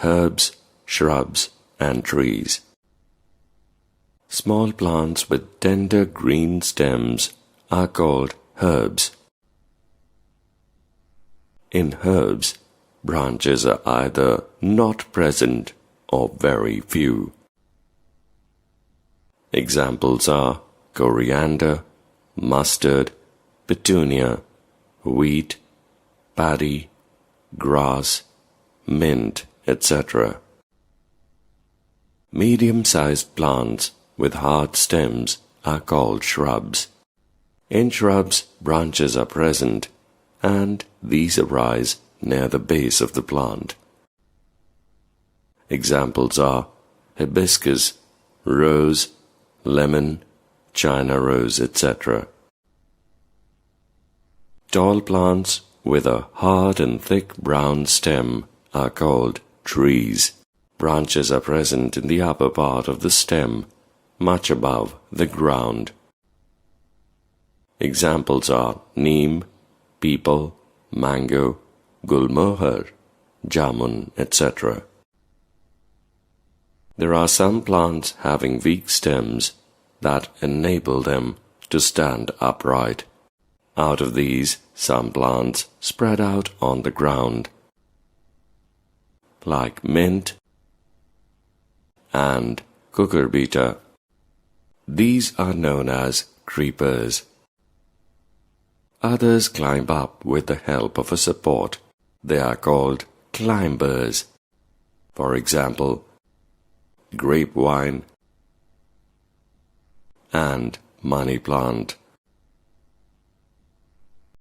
herbs, shrubs, and trees. Small plants with tender green stems are called herbs. In herbs, branches are either not present or very few. Examples are coriander, mustard, petunia, wheat, paddy, grass, mint, etc. Medium-sized plants with hard stems are called shrubs. In shrubs, branches are present, and these arise near the base of the plant. Examples are hibiscus, rose, lemon, China rose, etc. Tall plants with a hard and thick brown stem are called trees. Branches are present in the upper part of the stem, much above the ground. Examples are neem, peepal, mango, gulmohar, jamun, etc. There are some plants having weak stems that enable them to stand upright. Out of these, some plants spread out on the ground, like mint and cucurbita. These are known as creepers. Others climb up with the help of a support. They are called climbers. For example, grapevine and money plant.